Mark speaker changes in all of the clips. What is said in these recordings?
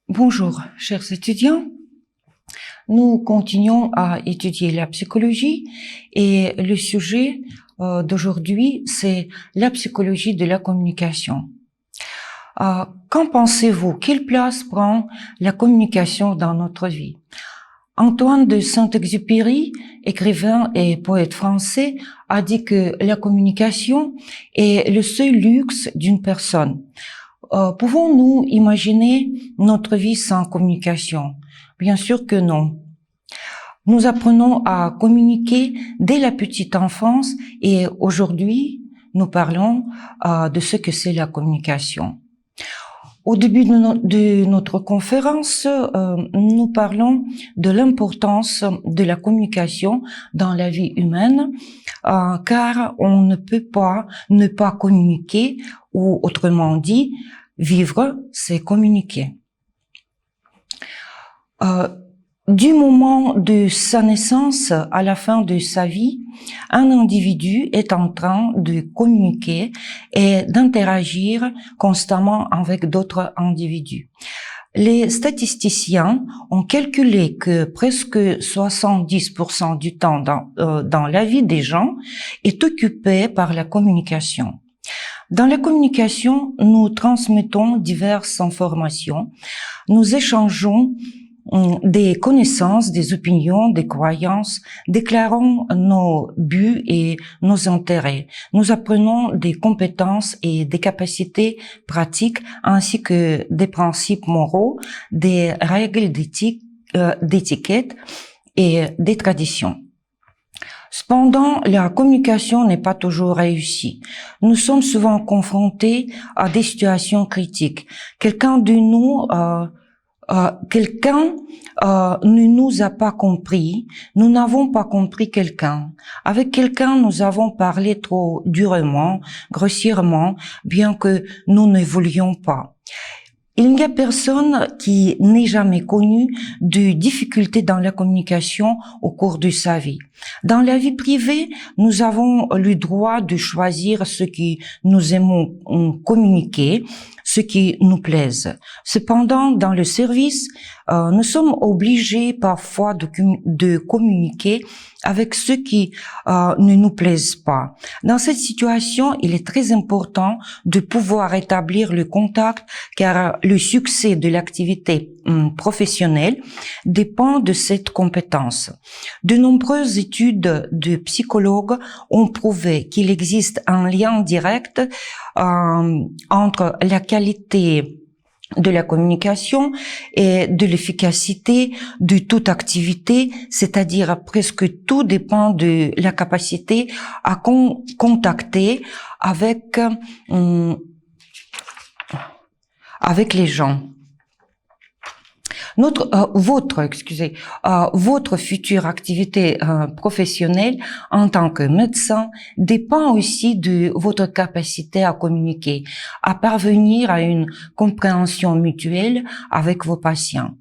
Speaker 1: Bonjour, chers étudiants. Nous continuons à étudier la psychologie et le sujet d'aujourd'hui, c'est la psychologie de la communication. Qu'en pensez-vous? Quelle place prend la communication dans notre vie? Antoine de Saint-Exupéry, écrivain et poète français, a dit que la communication est le seul luxe d'une personne. Pouvons-nous imaginer notre vie sans communication? Bien sûr que non. Nous apprenons à communiquer dès la petite enfance et aujourd'hui, nous parlons de ce que c'est la communication. Au début de notre conférence, nous parlons de l'importance de la communication dans la vie humaine, car on ne peut pas ne pas communiquer, ou autrement dit, vivre, c'est communiquer. Du moment de sa naissance à la fin de sa vie, un individu est en train de communiquer et d'interagir constamment avec d'autres individus. Les statisticiens ont calculé que presque 70% du temps dans la vie des gens est occupé par la communication. Dans la communication, nous transmettons diverses informations, nous échangeons des connaissances, des opinions, des croyances, déclarons nos buts et nos intérêts. Nous apprenons des compétences et des capacités pratiques ainsi que des principes moraux, des règles d'étiquette et des traditions. Cependant, la communication n'est pas toujours réussie. Nous sommes souvent confrontés à des situations critiques. Quelqu'un ne nous a pas compris, nous n'avons pas compris quelqu'un. Avec quelqu'un, nous avons parlé trop durement, grossièrement, bien que nous ne voulions pas. Il n'y a personne qui n'ait jamais connu de difficultés dans la communication au cours de sa vie. Dans la vie privée, nous avons le droit de choisir ce qui nous aimons communiquer, ce qui nous plaise. Cependant, dans le service, nous sommes obligés parfois de communiquer avec ceux qui ne nous plaisent pas. Dans cette situation, il est très important de pouvoir établir le contact, car le succès de l'activité professionnelle dépend de cette compétence. De nombreuses études de psychologues ont prouvé qu'il existe un lien direct entre la qualité de la communication et de l'efficacité de toute activité, c'est-à-dire presque tout dépend de la capacité à contacter avec les gens. Votre future activité professionnelle en tant que médecin dépend aussi de votre capacité à communiquer, à parvenir à une compréhension mutuelle avec vos patients.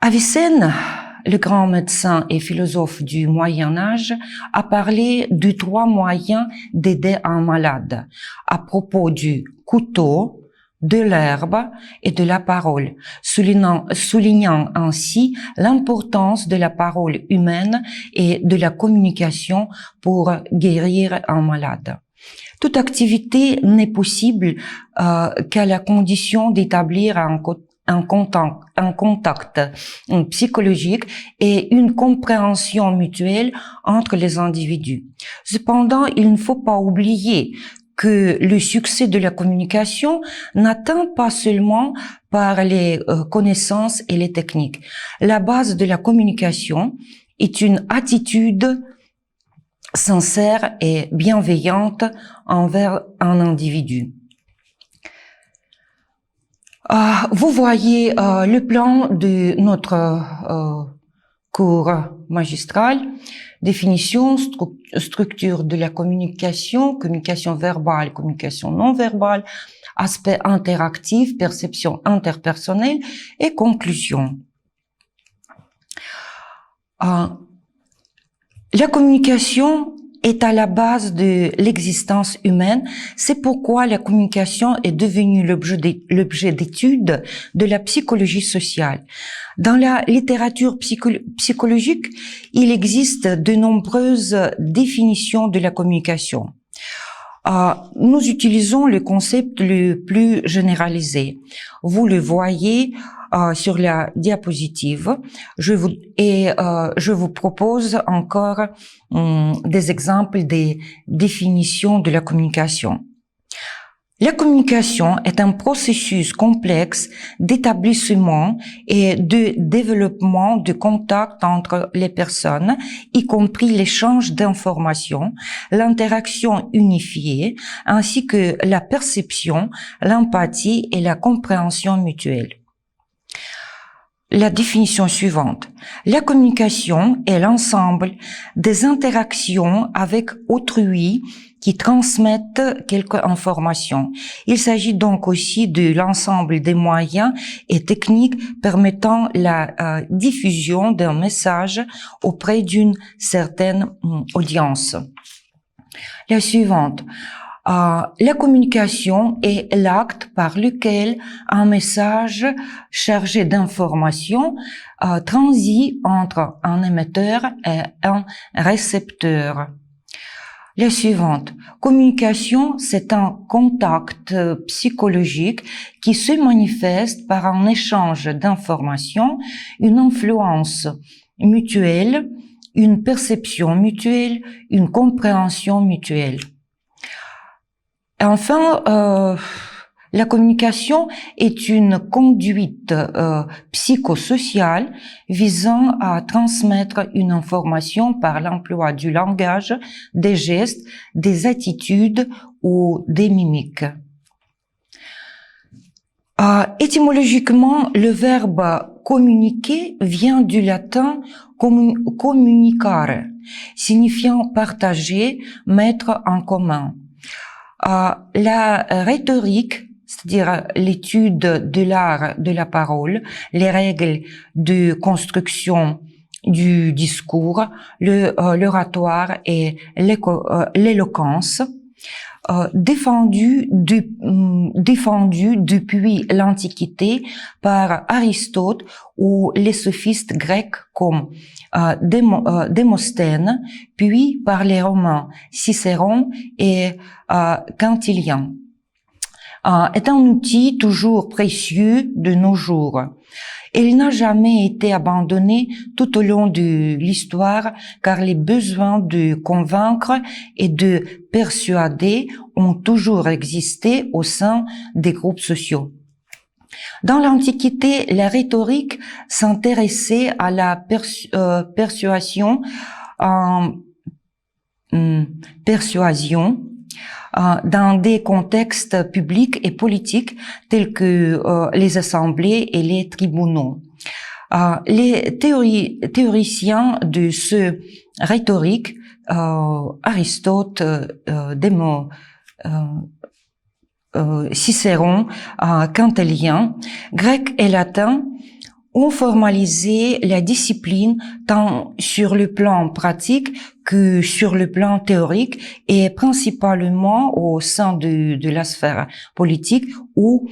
Speaker 1: Avicenne, le grand médecin et philosophe du Moyen Âge, a parlé de 3 moyens d'aider un malade à propos du couteau, de l'herbe et de la parole, soulignant ainsi l'importance de la parole humaine et de la communication pour guérir un malade. Toute activité n'est possible qu'à la condition d'établir un contact psychologique et une compréhension mutuelle entre les individus. Cependant, il ne faut pas oublier que le succès de la communication n'atteint pas seulement par les connaissances et les techniques. La base de la communication est une attitude sincère et bienveillante envers un individu. Vous voyez le plan de notre cours magistral. Définition, structure de la communication, communication verbale, communication non verbale, aspect interactif, perception interpersonnelle et conclusion. La communication est à la base de l'existence humaine. C'est pourquoi la communication est devenue l'objet d'étude de la psychologie sociale. Dans la littérature psychologique, il existe de nombreuses définitions de la communication. Nous utilisons le concept le plus généralisé. Vous le voyez sur la diapositive. Je vous propose encore des exemples des définitions de la communication. La communication est un processus complexe d'établissement et de développement de contacts entre les personnes, y compris l'échange d'informations, l'interaction unifiée, ainsi que la perception, l'empathie et la compréhension mutuelle. La définition suivante. La communication est l'ensemble des interactions avec autrui qui transmettent quelque information. Il s'agit donc aussi de l'ensemble des moyens et techniques permettant la diffusion d'un message auprès d'une certaine audience. La suivante. La communication est l'acte par lequel un message chargé d'informations transit entre un émetteur et un récepteur. La suivante. Communication, c'est un contact psychologique qui se manifeste par un échange d'informations, une influence mutuelle, une perception mutuelle, une compréhension mutuelle. Enfin, la communication est une conduite psychosociale visant à transmettre une information par l'emploi du langage, des gestes, des attitudes ou des mimiques. Étymologiquement, le verbe communiquer vient du latin communicare, signifiant partager, mettre en commun. La rhétorique, c'est-à-dire l'étude de l'art de la parole, les règles de construction du discours, l'oratoire et l'éloquence, défendu depuis l'Antiquité par Aristote ou les sophistes grecs comme Démosthène, puis par les Romains Cicéron et Quintilien, est un outil toujours précieux de nos jours. Il n'a jamais été abandonné tout au long de l'histoire car les besoins de convaincre et de persuader ont toujours existé au sein des groupes sociaux. Dans l'Antiquité, la rhétorique s'intéressait à la persuasion dans des contextes publics et politiques tels que les assemblées et les tribunaux. Les théoriciens de ce rhétorique, Aristote, Cicéron, Quintilien, grec et latin, ont formalisé la discipline tant sur le plan pratique que sur le plan théorique et principalement au sein de la sphère politique ou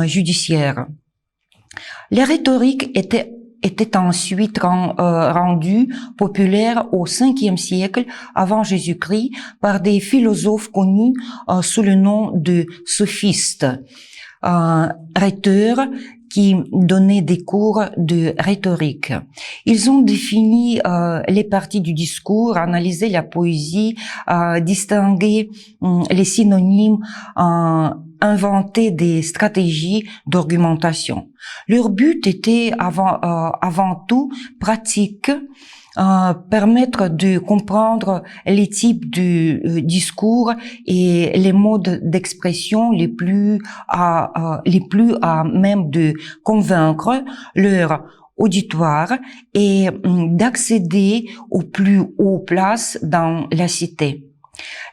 Speaker 1: judiciaire. La rhétorique était ensuite rendue populaire au 5e siècle avant Jésus-Christ par des philosophes connus sous le nom de sophistes, rhéteurs, qui donnaient des cours de rhétorique. Ils ont défini les parties du discours, analysé la poésie, distingué les synonymes, inventé des stratégies d'argumentation. Leur but était avant tout pratique, permettre de comprendre les types de discours et les modes d'expression les plus à même de convaincre leur auditoire et d'accéder aux plus hautes places dans la cité.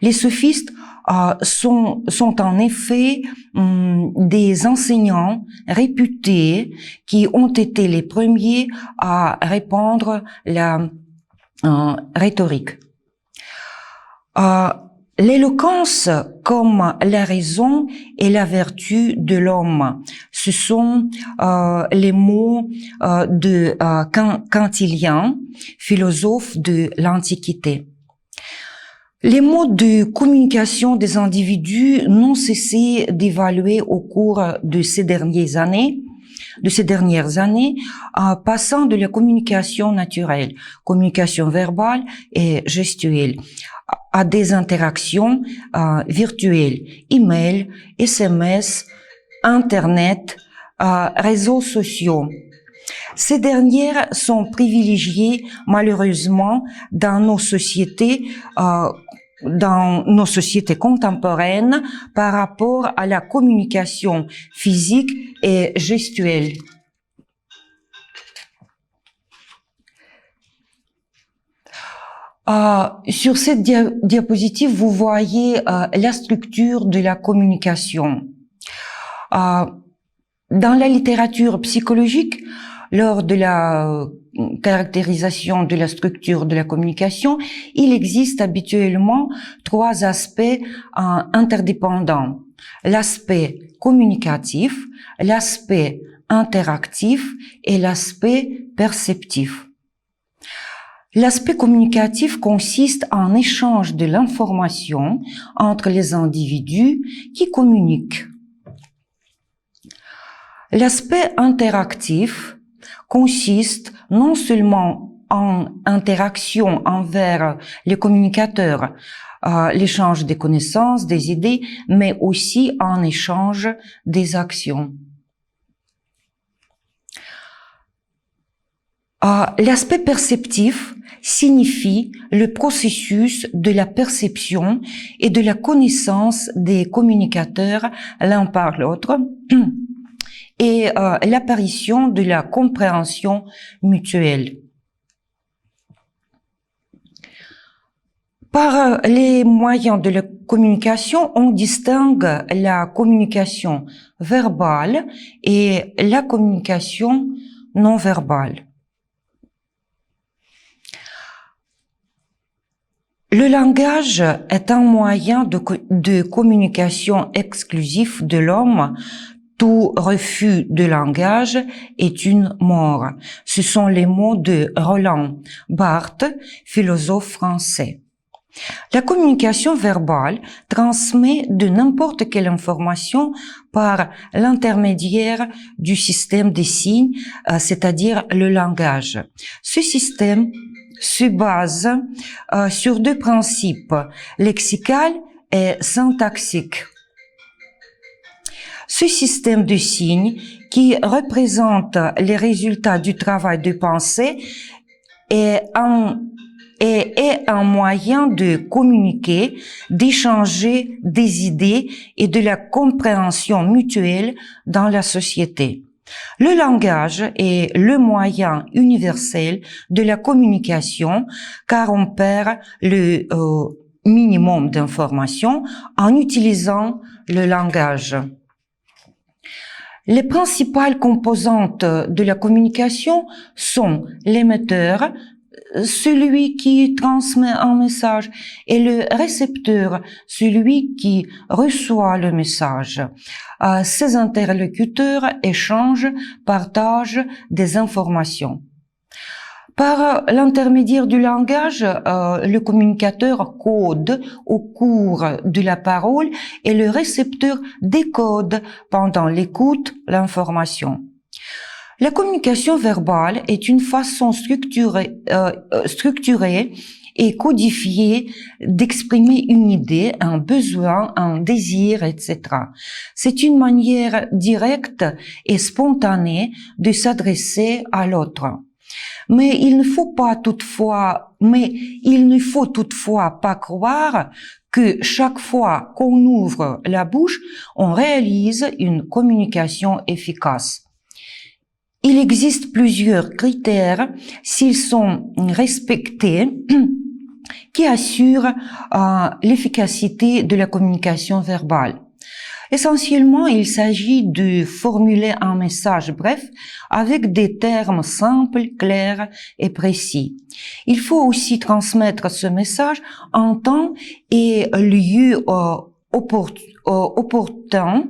Speaker 1: Les sophistes sont en effet des enseignants réputés qui ont été les premiers à répandre la rhétorique. Euh, L'éloquence comme la raison et la vertu de l'homme, ce sont les mots de Cantilien, philosophe de l'Antiquité. Les modes de communication des individus n'ont cessé d'évoluer au cours de ces dernières années, passant de la communication naturelle, communication verbale et gestuelle, à des interactions virtuelles, email, SMS, Internet, réseaux sociaux. Ces dernières sont privilégiées malheureusement dans nos sociétés contemporaines par rapport à la communication physique et gestuelle. Sur cette diapositive, vous voyez la structure de la communication. Dans la littérature psychologique, lors de la caractérisation de la structure de la communication, il existe habituellement trois aspects interdépendants. L'aspect communicatif, l'aspect interactif et l'aspect perceptif. L'aspect communicatif consiste en échange de l'information entre les individus qui communiquent. L'aspect interactif consiste non seulement en interaction envers les communicateurs, l'échange des connaissances, des idées, mais aussi en échange des actions. L'aspect perceptif signifie le processus de la perception et de la connaissance des communicateurs l'un par l'autre et l'apparition de la compréhension mutuelle. Par les moyens de la communication, on distingue la communication verbale et la communication non verbale. Le langage est un moyen de communication exclusif de l'homme. Tout refus de langage est une mort. Ce sont les mots de Roland Barthes, philosophe français. La communication verbale transmet de n'importe quelle information par l'intermédiaire du système des signes, c'est-à-dire le langage. Ce système se base sur deux principes, lexical et syntaxique. Ce système de signes qui représente les résultats du travail de pensée est un moyen de communiquer, d'échanger des idées et de la compréhension mutuelle dans la société. Le langage est le moyen universel de la communication car on perd le minimum d'informations en utilisant le langage. Les principales composantes de la communication sont l'émetteur, celui qui transmet un message, et le récepteur, celui qui reçoit le message. Ces interlocuteurs échangent, partagent des informations. Par l'intermédiaire du langage, le communicateur code au cours de la parole et le récepteur décode pendant l'écoute l'information. La communication verbale est une façon structurée et codifiée d'exprimer une idée, un besoin, un désir, etc. C'est une manière directe et spontanée de s'adresser à l'autre. Mais il ne faut toutefois pas croire que chaque fois qu'on ouvre la bouche, on réalise une communication efficace. Il existe plusieurs critères, s'ils sont respectés, qui assurent l'efficacité de la communication verbale. Essentiellement, il s'agit de formuler un message bref avec des termes simples, clairs et précis. Il faut aussi transmettre ce message en temps et lieu opportun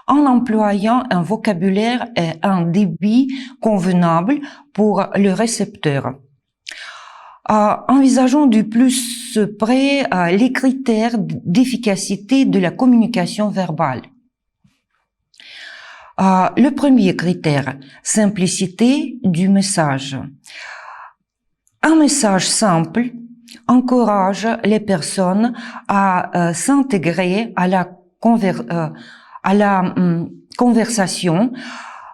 Speaker 1: en employant un vocabulaire et un débit convenable pour le récepteur. Envisageons du plus près les critères d'efficacité de la communication verbale. Le premier critère, simplicité du message. Un message simple encourage les personnes à s'intégrer à la conversation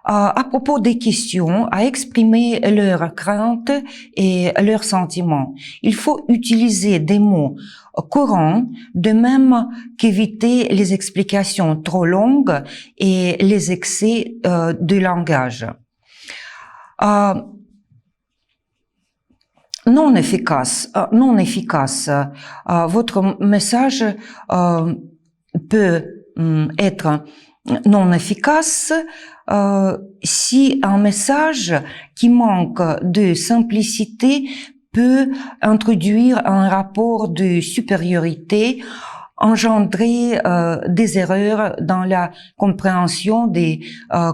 Speaker 1: à propos des questions, à exprimer leurs craintes et leurs sentiments. Il faut utiliser des mots courants, de même qu'éviter les explications trop longues et les excès de langage. Non efficace. Votre message peut être non efficace si un message qui manque de simplicité peut introduire un rapport de supériorité, engendrer des erreurs dans la compréhension des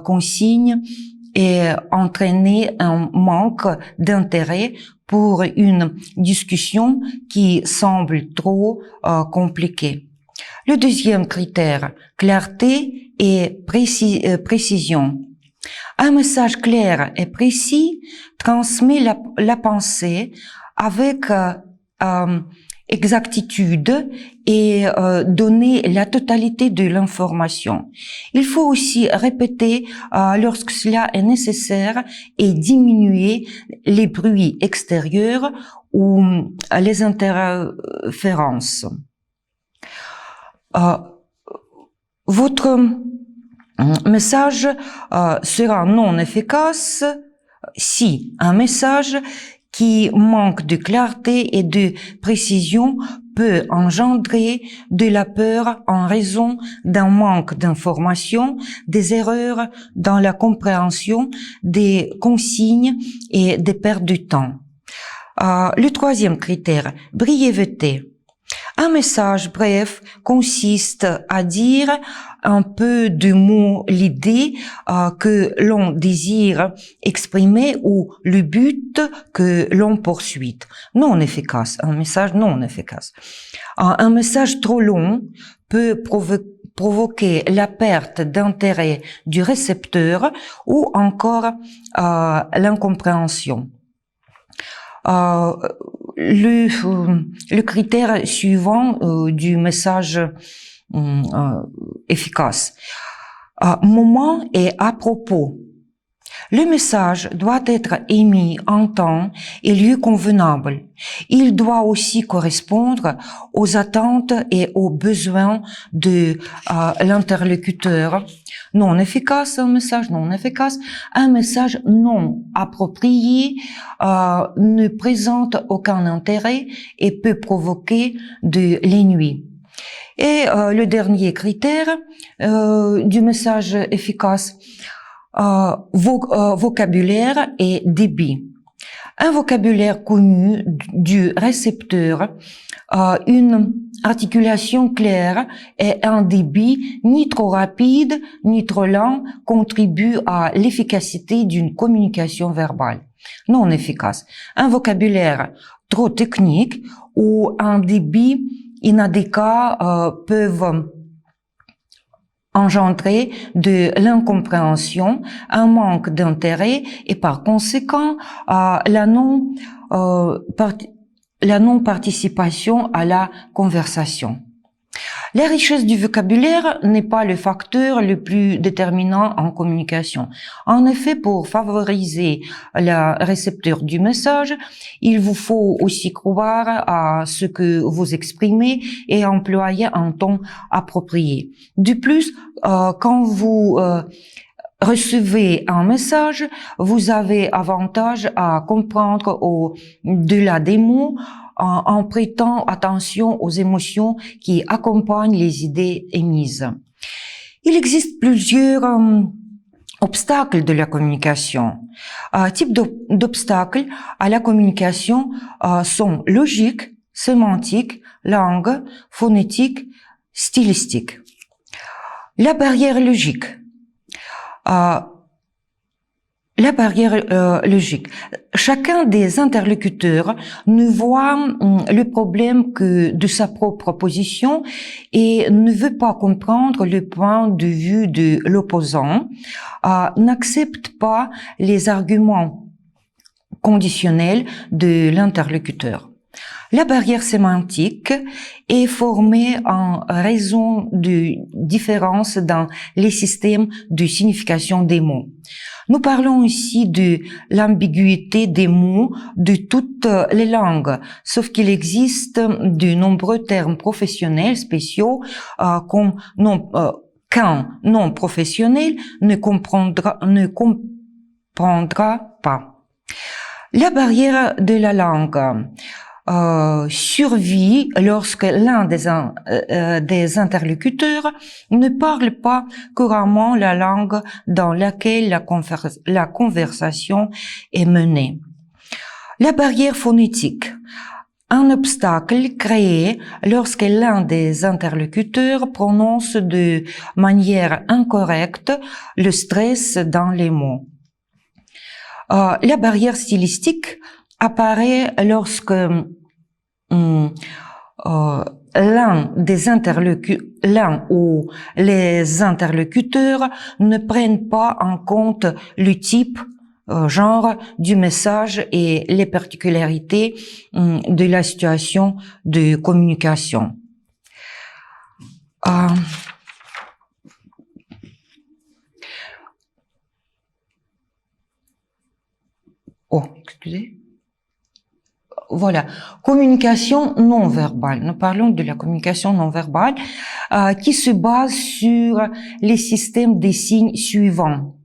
Speaker 1: consignes et entraîner un manque d'intérêt pour une discussion qui semble trop compliquée. Le deuxième critère, clarté et précision. Un message clair et précis transmet la pensée avec exactitude et donner la totalité de l'information. Il faut aussi répéter lorsque cela est nécessaire et diminuer les bruits extérieurs ou les interférences. Votre message sera non efficace si un message qui manque de clarté et de précision peut engendrer de la peur en raison d'un manque d'information, des erreurs dans la compréhension des consignes et des pertes de temps. Le troisième critère, brièveté. Un message bref consiste à dire un peu de mots l'idée que l'on désire exprimer ou le but que l'on poursuit. Non efficace, un message non efficace. Un message trop long peut provoquer la perte d'intérêt du récepteur ou encore l'incompréhension. Le critère suivant du message efficace. Moment et à propos. Le message doit être émis en temps et lieu convenable. Il doit aussi correspondre aux attentes et aux besoins de l'interlocuteur. Non efficace, un message non efficace. Un message non approprié ne présente aucun intérêt et peut provoquer de l'ennui. Et le dernier critère du message efficace, vocabulaire et débit. Un vocabulaire connu du récepteur, une articulation claire et un débit ni trop rapide ni trop lent contribuent à l'efficacité d'une communication verbale. Non efficace. Un vocabulaire trop technique ou un débit inadéquat peuvent engendrer de l'incompréhension, un manque d'intérêt et par conséquent la non-participation à la conversation. La richesse du vocabulaire n'est pas le facteur le plus déterminant en communication. En effet, pour favoriser le récepteur du message, il vous faut aussi croire à ce que vous exprimez et employer un ton approprié. De plus, quand vous recevez un message, vous avez avantage à comprendre au-delà des mots en prêtant attention aux émotions qui accompagnent les idées émises. Il existe plusieurs obstacles de la communication. Types d'obstacles à la communication sont logique, sémantique, langue, phonétique, stylistique. La barrière logique. La barrière logique. Chacun des interlocuteurs ne voit le problème que de sa propre position et ne veut pas comprendre le point de vue de l'opposant, n'accepte pas les arguments conditionnels de l'interlocuteur. La barrière sémantique est formée en raison de différences dans les systèmes de signification des mots. Nous parlons ici de l'ambiguïté des mots de toutes les langues, sauf qu'il existe de nombreux termes professionnels spéciaux qu'un non professionnel ne comprendra pas. La barrière de la langue survit lorsque l'un des interlocuteurs ne parle pas couramment la langue dans laquelle la conversation est menée. La barrière phonétique, un obstacle créé lorsque l'un des interlocuteurs prononce de manière incorrecte le stress dans les mots. La barrière stylistique apparaît lorsque l'un ou les interlocuteurs ne prennent pas en compte le type, genre du message et les particularités de la situation de communication. Excusez. Voilà, communication non verbale. Nous parlons de la communication non verbale qui se base sur les systèmes des signes suivants.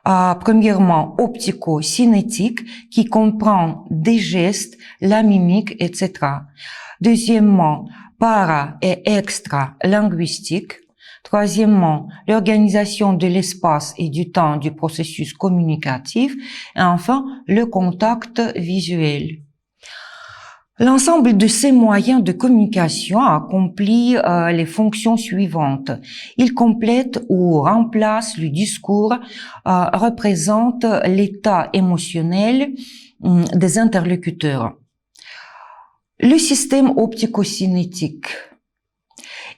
Speaker 1: Premièrement, optico-cinétique qui comprend des gestes, la mimique, etc. Deuxièmement, para- et extra-linguistique. Troisièmement, l'organisation de l'espace et du temps du processus communicatif. Et enfin, le contact visuel. L'ensemble de ces moyens de communication accomplit les fonctions suivantes. Il complète ou remplace le discours, représente l'état émotionnel des interlocuteurs. Le système optico-cinétique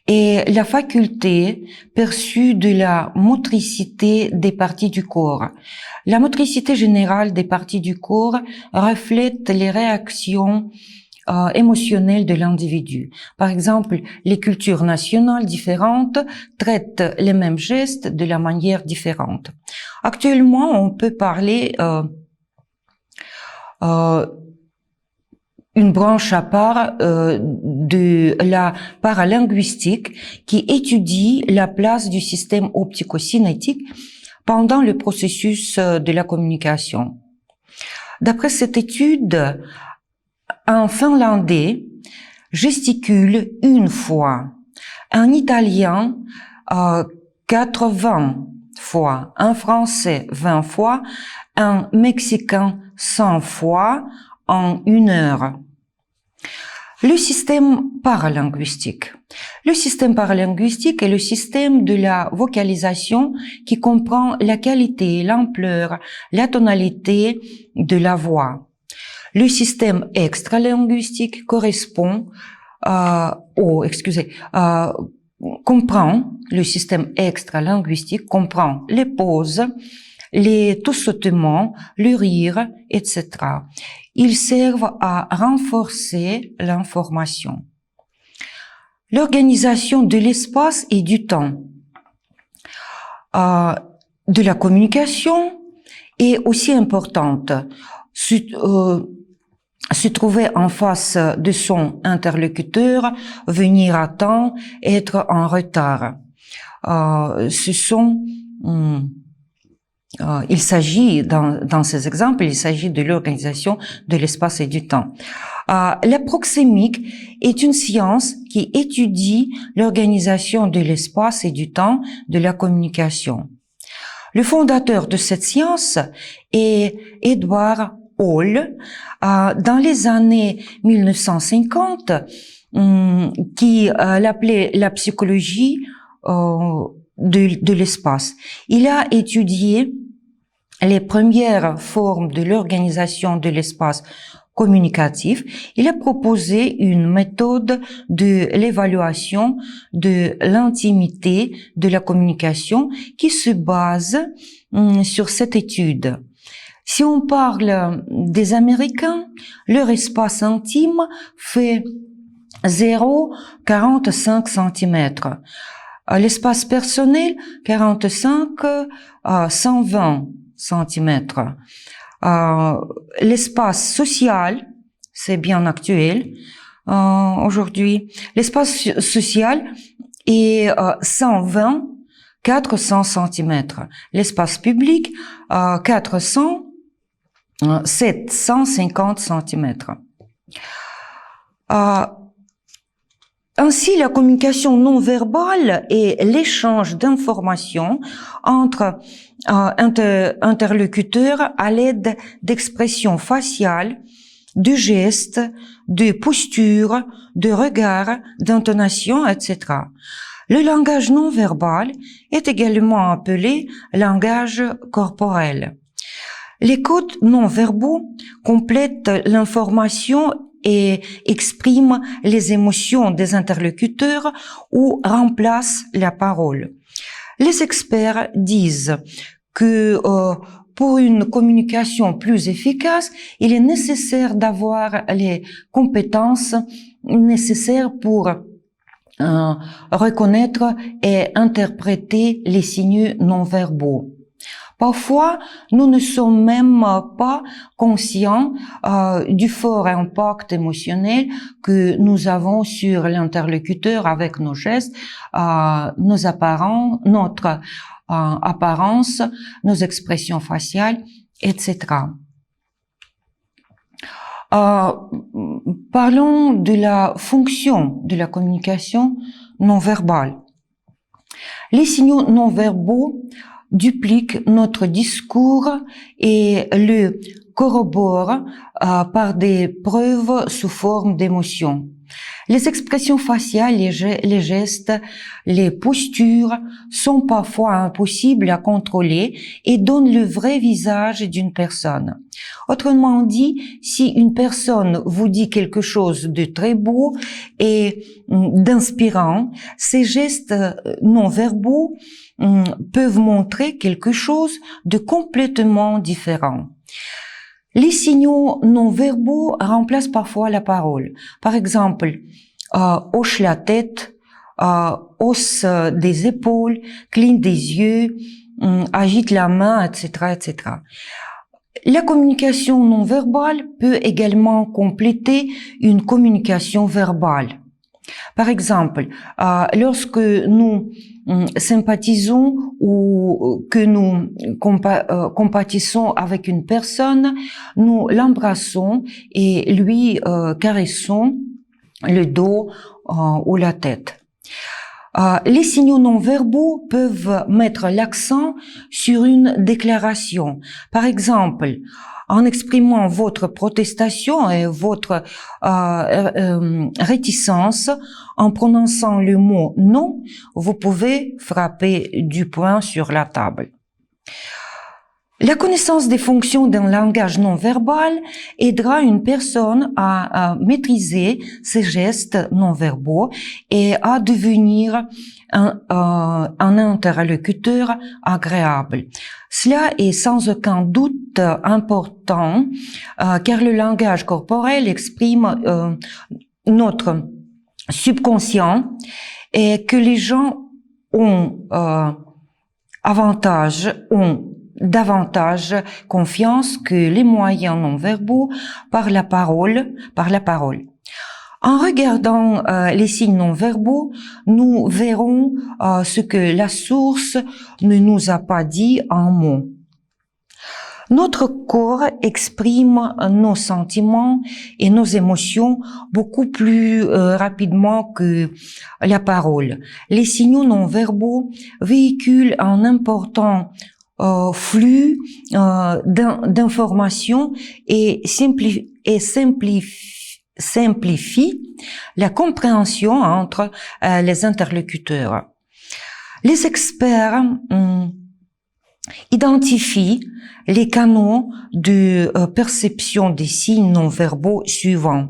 Speaker 1: et la faculté perçue de la motricité des parties du corps. La motricité générale des parties du corps reflète les réactions émotionnelles de l'individu. Par exemple, les cultures nationales différentes traitent les mêmes gestes de la manière différente. Actuellement, on peut parler une branche à part de la paralinguistique qui étudie la place du système optico-cinétique pendant le processus de la communication. D'après cette étude, un Finlandais gesticule une fois, un Italien 80 fois, un Français 20 fois, un Mexicain 100 fois en 1 heure. Le système paralinguistique. Le système paralinguistique est le système de la vocalisation qui comprend la qualité, l'ampleur, la tonalité de la voix. Le système extralinguistique comprend le système extralinguistique comprend les pauses, les toussotements, le rire, etc. Ils servent à renforcer l'information. L'organisation de l'espace et du temps de la communication est aussi importante. Se trouver en face de son interlocuteur, venir à temps, être en retard. Il s'agit, dans ces exemples, il s'agit de l'organisation de l'espace et du temps. La proxémique est une science qui étudie l'organisation de l'espace et du temps de la communication. Le fondateur de cette science est Edward Hall, dans les années 1950, qui l'appelait la psychologie de l'espace. Il a étudié les premières formes de l'organisation de l'espace communicatif. Il a proposé une méthode de l'évaluation de l'intimité de la communication qui se base sur cette étude. Si on parle des Américains, leur espace intime fait 0,45 cm. L'espace personnel, 45 à 120 cm. L'espace social, c'est bien actuel aujourd'hui, l'espace social est 120, 400 cm. L'espace public, 400, 750 cm. Ainsi, la communication non verbale est l'échange d'informations entre interlocuteurs à l'aide d'expressions faciales, de gestes, de postures, de regards, d'intonations, etc. Le langage non verbal est également appelé langage corporel. Les codes non verbaux complètent l'information et expriment les émotions des interlocuteurs ou remplacent la parole. Les experts disent que pour une communication plus efficace, il est nécessaire d'avoir les compétences nécessaires pour reconnaître et interpréter les signes non verbaux. Parfois, nous ne sommes même pas conscients du fort impact émotionnel que nous avons sur l'interlocuteur avec nos gestes, notre apparence, nos expressions faciales, etc. Parlons de la fonction de la communication non verbale. Les signaux non verbaux duplique notre discours et le corrobore par des preuves sous forme d'émotions. Les expressions faciales, les gestes, les postures sont parfois impossibles à contrôler et donnent le vrai visage d'une personne. Autrement dit, si une personne vous dit quelque chose de très beau et d'inspirant, ces gestes non verbaux peuvent montrer quelque chose de complètement différent. Les signaux non verbaux remplacent parfois la parole. Par exemple, hoche la tête, hausse des épaules, cligne des yeux, agite la main, etc., etc. La communication non verbale peut également compléter une communication verbale. Par exemple, lorsque nous sympathisons ou que nous compatissons avec une personne, nous l'embrassons et lui caressons le dos ou la tête. Les signaux non verbaux peuvent mettre l'accent sur une déclaration. Par exemple, en exprimant votre protestation et votre réticence, en prononçant le mot « non », vous pouvez frapper du poing sur la table. La connaissance des fonctions d'un langage non verbal aidera une personne à maîtriser ses gestes non verbaux et à devenir un interlocuteur agréable. Cela est sans aucun doute important car le langage corporel exprime notre subconscient et que les gens ont davantage confiance que les moyens non verbaux par la parole. En regardant les signes non verbaux, nous verrons ce que la source ne nous a pas dit en mots. Notre corps exprime nos sentiments et nos émotions beaucoup plus rapidement que la parole. Les signaux non verbaux véhiculent un important flux d'informations et simplifie la compréhension entre les interlocuteurs. Les experts identifient les canaux de perception des signes non verbaux suivants.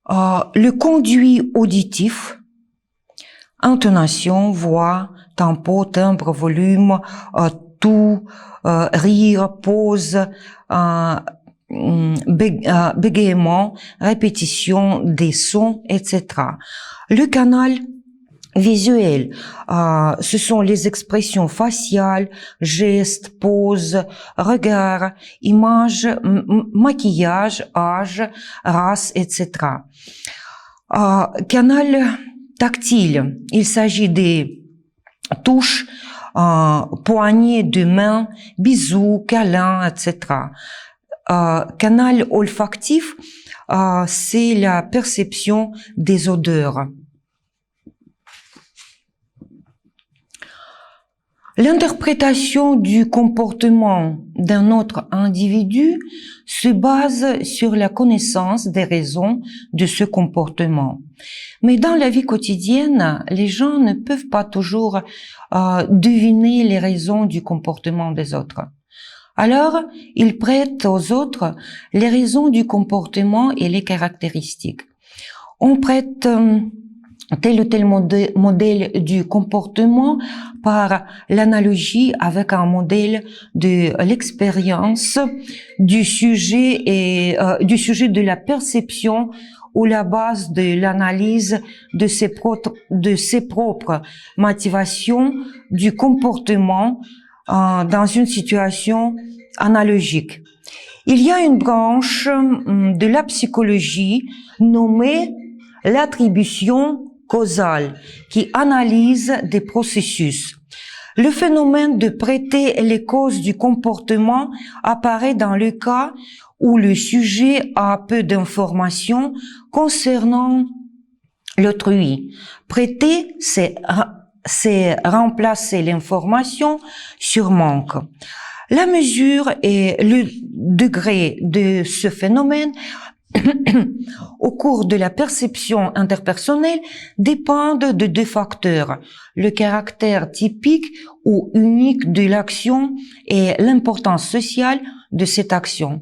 Speaker 1: Le conduit auditif, intonation, voix, tempo, timbre, volume, tout, rire, pause, bégaiement, répétition des sons, etc. Le canal visuel, ce sont les expressions faciales, gestes, poses, regards, images, maquillage, âge, race, etc. Canal tactile, il s'agit des touches, poignées de main, bisous, câlins, etc. Canal olfactif, c'est la perception des odeurs. L'interprétation du comportement d'un autre individu se base sur la connaissance des raisons de ce comportement. Mais dans la vie quotidienne, les gens ne peuvent pas toujours deviner les raisons du comportement des autres. Alors, ils prêtent aux autres les raisons du comportement et les caractéristiques. On prête tel ou tel modèle du comportement par l'analogie avec un modèle de l'expérience du sujet et du sujet de la perception ou la base de l'analyse de ses propres motivations du comportement dans une situation analogique. Il y a une branche de la psychologie nommée l'attribution causale qui analyse des processus. Le phénomène de prêter les causes du comportement apparaît dans le cas où le sujet a peu d'informations concernant l'autrui. Prêter, c'est remplacer l'information sur manque. La mesure et le degré de ce phénomène au cours de la perception interpersonnelle dépendent de deux facteurs, le caractère typique ou unique de l'action et l'importance sociale de cette action.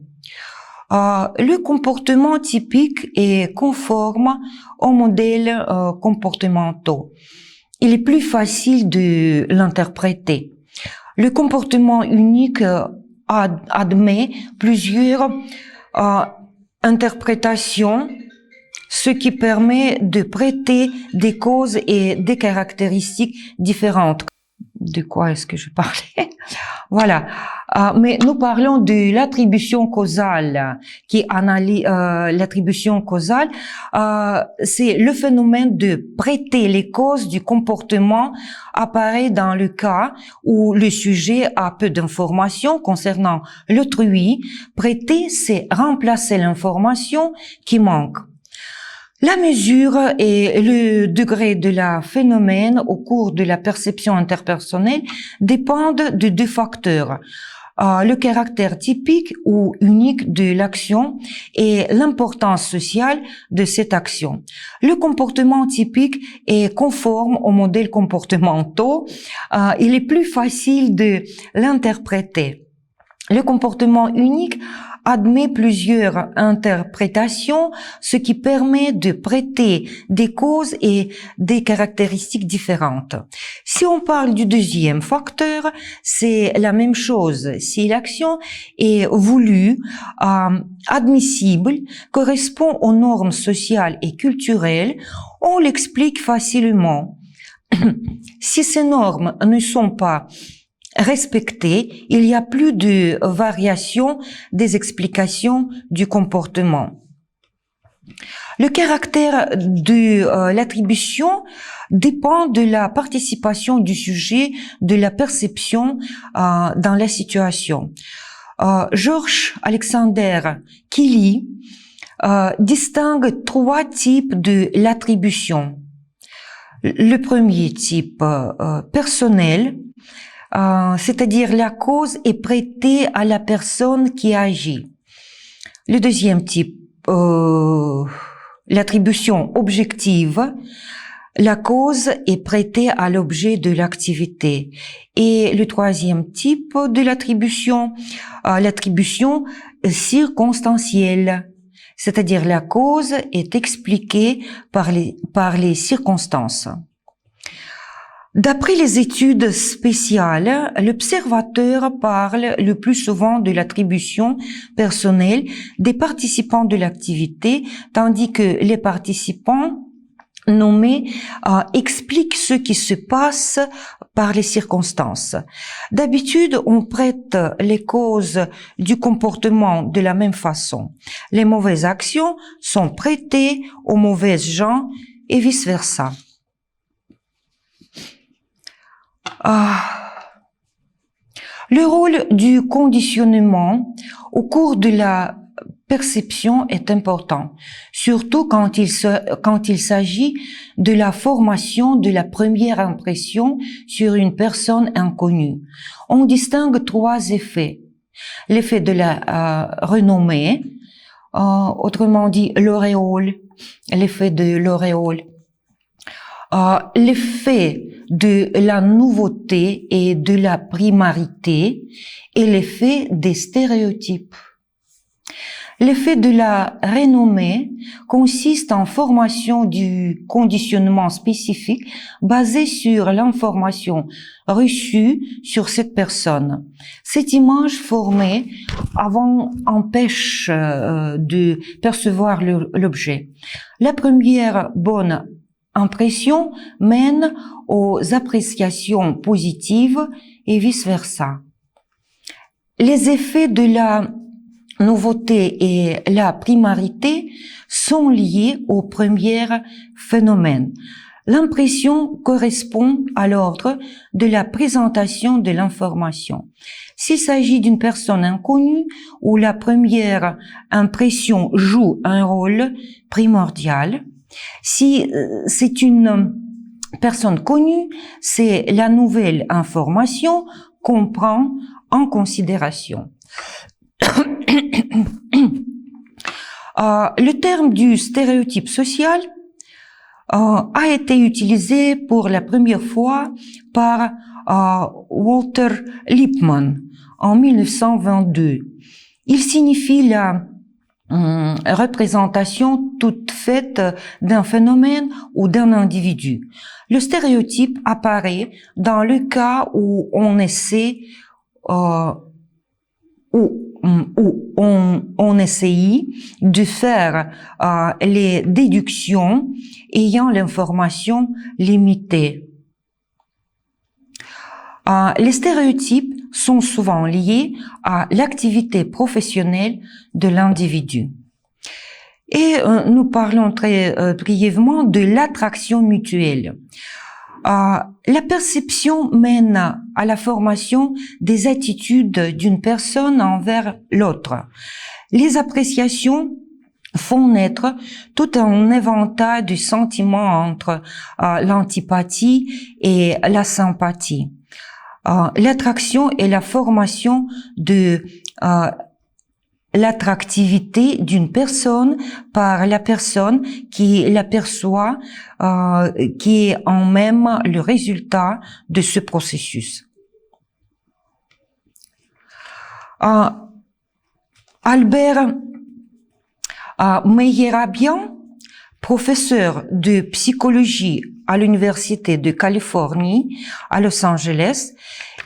Speaker 1: Le comportement typique est conforme aux modèles comportementaux. Il est plus facile de l'interpréter. Le comportement unique admet plusieurs interprétations, ce qui permet de prêter des causes et des caractéristiques différentes. De quoi est-ce que je parlais? Voilà. Mais nous parlons de l'attribution causale, qui analyse l'attribution causale. C'est le phénomène de prêter les causes du comportement apparaît dans le cas où le sujet a peu d'informations concernant l'autrui. Prêter, c'est remplacer l'information qui manque. La mesure et le degré de la phénomène au cours de la perception interpersonnelle dépendent de deux facteurs. Le caractère typique ou unique de l'action et l'importance sociale de cette action. Le comportement typique est conforme aux modèles comportementaux. Il est plus facile de l'interpréter. Le comportement unique admet plusieurs interprétations, ce qui permet de prêter des causes et des caractéristiques différentes. Si on parle du deuxième facteur, c'est la même chose. Si l'action est voulue, admissible, correspond aux normes sociales et culturelles, on l'explique facilement. Si ces normes ne sont pas respectées, il y a plus de variation des explications du comportement. Le caractère de l'attribution dépend de la participation du sujet, de la perception dans la situation. George Alexander Kelly distingue 3 types de l'attribution. Le premier type personnel, c'est-à-dire la cause est prêtée à la personne qui agit. Le deuxième type, l'attribution objective, la cause est prêtée à l'objet de l'activité. Et le troisième type de l'attribution, l'attribution circonstancielle, c'est-à-dire la cause est expliquée par les circonstances. D'après les études spéciales, l'observateur parle le plus souvent de l'attribution personnelle des participants de l'activité, tandis que les participants nommés expliquent ce qui se passe par les circonstances. D'habitude, on prête les causes du comportement de la même façon. Les mauvaises actions sont prêtées aux mauvaises gens et vice-versa. Le rôle du conditionnement au cours de la perception est important, surtout quand il s'agit de la formation de la première impression sur une personne inconnue. On distingue 3 effets. L'effet de la renommée, autrement dit l'auréole, l'effet de l'auréole, l'effet de la nouveauté et de la primarité et l'effet des stéréotypes. L'effet de la renommée consiste en formation du conditionnement spécifique basé sur l'information reçue sur cette personne. Cette image formée avant empêche de percevoir l'objet. La première bonne impression mène aux appréciations positives et vice-versa. Les effets de la nouveauté et la primarité sont liés au premier phénomène. L'impression correspond à l'ordre de la présentation de l'information. S'il s'agit d'une personne inconnue où la première impression joue un rôle primordial, si c'est une personne connue, c'est la nouvelle information qu'on prend en considération. Le terme du stéréotype social a été utilisé pour la première fois par Walter Lippmann en 1922. Il signifie la représentation toute faite d'un phénomène ou d'un individu. Le stéréotype apparaît dans le cas où on essaie on essaye de faire les déductions ayant l'information limitée. Les stéréotypes sont souvent liés à l'activité professionnelle de l'individu. Et nous parlons très brièvement de l'attraction mutuelle. La perception mène à la formation des attitudes d'une personne envers l'autre. Les appréciations font naître tout un éventail de sentiments entre l'antipathie et la sympathie. L'attraction est la formation de l'attractivité d'une personne par la personne qui l'aperçoit, qui est en même le résultat de ce processus. Albert Meyerabian, professeur de psychologie à l'Université de Californie à Los Angeles,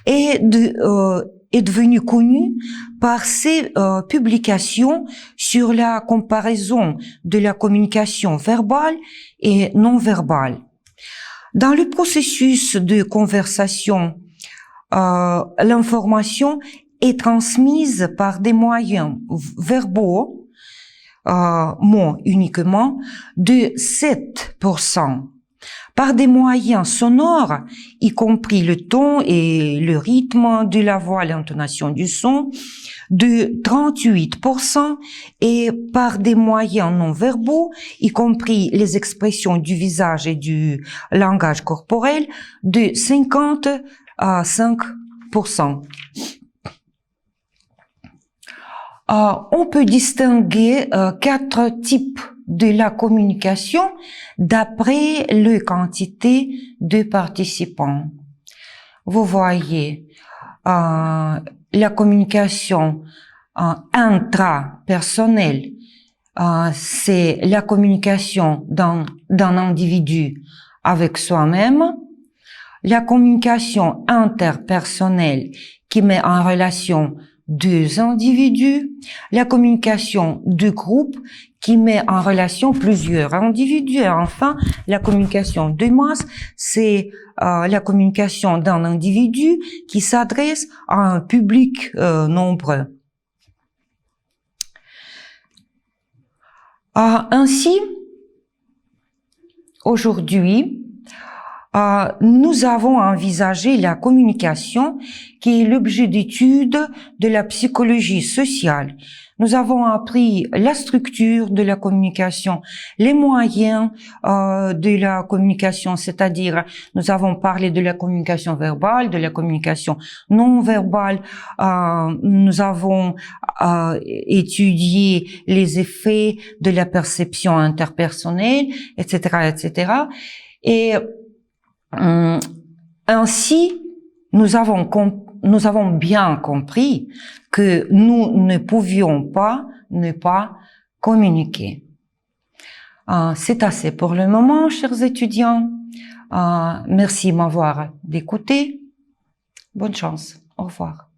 Speaker 1: est devenu connu par ses publications sur la comparaison de la communication verbale et non verbale. Dans le processus de conversation, l'information est transmise par des moyens verbaux, mots uniquement, de 7%. par des moyens sonores, y compris le ton et le rythme de la voix, l'intonation du son, de 38%, et par des moyens non verbaux, y compris les expressions du visage et du langage corporel, de 50 à 5%. On peut distinguer 4 types de la communication d'après la quantité de participants. Vous voyez, la communication intrapersonnelle, c'est la communication d'un individu avec soi-même. La communication interpersonnelle qui met en relation deux individus, la communication de groupe qui met en relation plusieurs individus, et enfin, la communication de masse, c'est la communication d'un individu qui s'adresse à un public nombreux. Ainsi, aujourd'hui, nous avons envisagé la communication qui est l'objet d'étude de la psychologie sociale. Nous avons appris la structure de la communication, les moyens de la communication, c'est-à-dire nous avons parlé de la communication verbale, de la communication non verbale, nous avons étudié les effets de la perception interpersonnelle, etc., etc. Et ainsi, nous avons bien compris que nous ne pouvions pas ne pas communiquer. C'est assez pour le moment, chers étudiants. Merci de m'avoir écouté. Bonne chance. Au revoir.